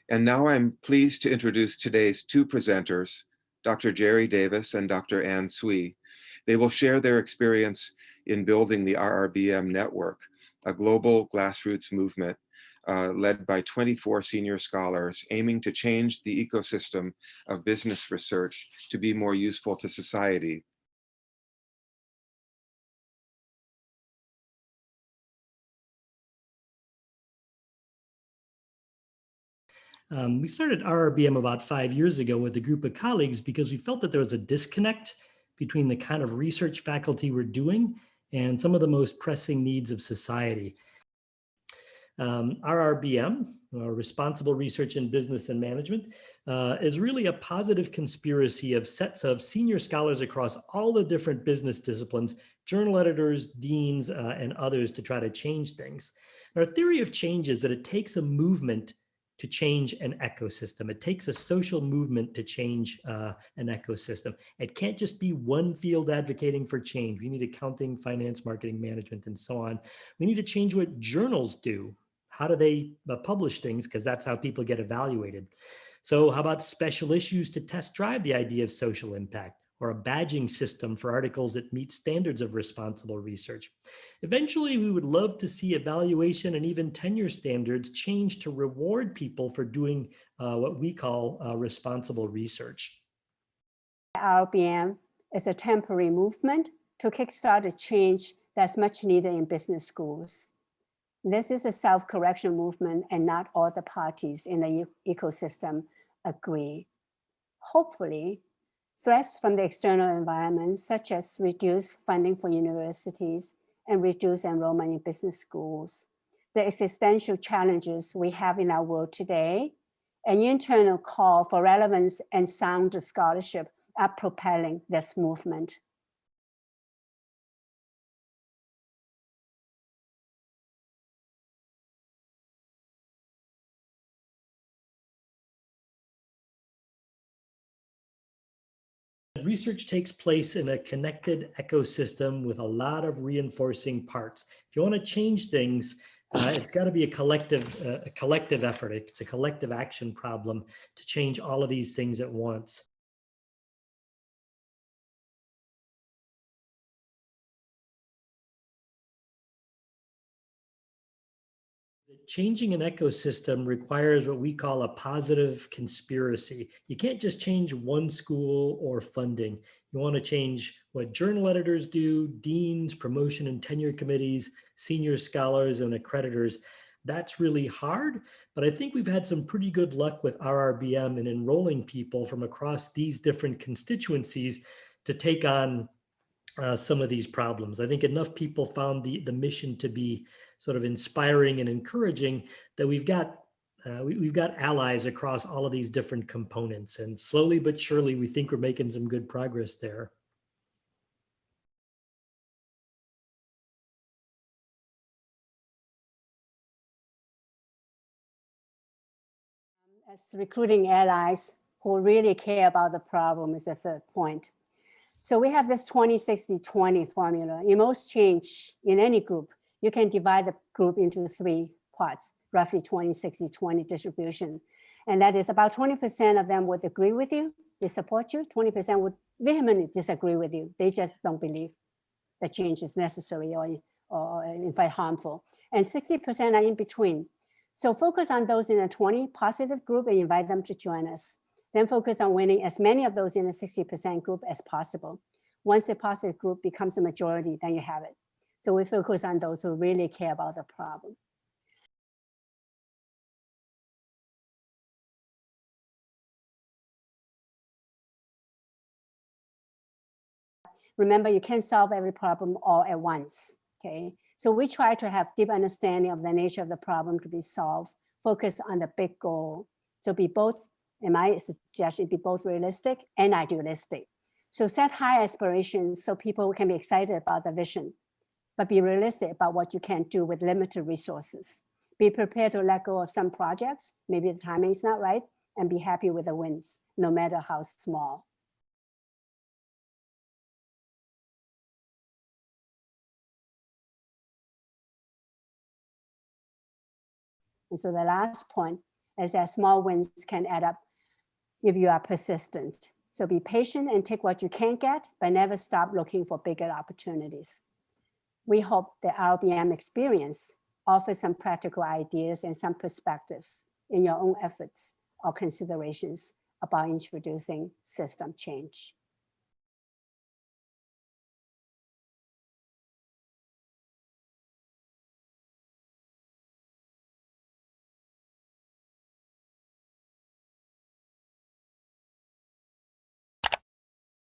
And now I'm pleased to introduce today's two presenters, Dr. Jerry Davis and Dr. Ann Tsui. They will share their experience in building the RRBM Network, a global grassroots movement led by 24 senior scholars aiming to change the ecosystem of business research to be more useful to society. We started RRBM about 5 years ago with a group of colleagues because we felt that there was a disconnect between the kind of research faculty we're doing and some of the most pressing needs of society. RRBM, Responsible Research in Business and Management, is really a positive conspiracy of sets of senior scholars across all the different business disciplines, journal editors, deans, and others to try to change things. Our theory of change is that it takes a movement to change an ecosystem. It takes a social movement to change an ecosystem. It can't just be one field advocating for change. We need accounting, finance, marketing, management, and so on. We need to change what journals do. How do they publish things? Because that's how people get evaluated. So how about special issues to test drive the idea of social impact, or a badging system for articles that meet standards of responsible research? Eventually, we would love to see evaluation and even tenure standards change to reward people for doing what we call responsible research. RRBM is a temporary movement to kickstart a change that's much needed in business schools. This is a self-correction movement, and not all the parties in the ecosystem agree. Hopefully, threats from the external environment, such as reduced funding for universities and reduced enrollment in business schools, the existential challenges we have in our world today, an internal call for relevance and sound scholarship are propelling this movement. Research takes place in a connected ecosystem with a lot of reinforcing parts. If you want to change things, it's got to be a collective effort. It's a collective action problem to change all of these things at once. Changing an ecosystem requires what we call a positive conspiracy. You can't just change one school or funding. You want to change what journal editors do, deans, promotion and tenure committees, senior scholars, and accreditors. That's really hard, but I think we've had some pretty good luck with RRBM in enrolling people from across these different constituencies to take on some of these problems. I think enough people found the mission to be sort of inspiring and encouraging that we've got allies across all of these different components, and slowly but surely we think we're making some good progress there. As recruiting allies who really care about the problem is the third point. So we have this 20-60-20 formula. In most change in any group, you can divide the group into three parts, roughly 20-60-20 distribution. And that is about 20% of them would agree with you, they support you, 20% would vehemently disagree with you. They just don't believe the change is necessary or in fact harmful. And 60% are in between. So focus on those in a 20 positive group and invite them to join us. Then focus on winning as many of those in the 60% group as possible. Once the positive group becomes a majority, then you have it. So we focus on those who really care about the problem. Remember, you can't solve every problem all at once, okay? So we try to have deep understanding of the nature of the problem to be solved, focus on the big goal. So be both, in my suggestion, be both realistic and idealistic. So set high aspirations so people can be excited about the vision, but be realistic about what you can do with limited resources. Be prepared to let go of some projects, maybe the timing is not right, and be happy with the wins, no matter how small. And so the last point as that small wins can add up if you are persistent. So be patient and take what you can get, but never stop looking for bigger opportunities. We hope the RRBM experience offers some practical ideas and some perspectives in your own efforts or considerations about introducing system change.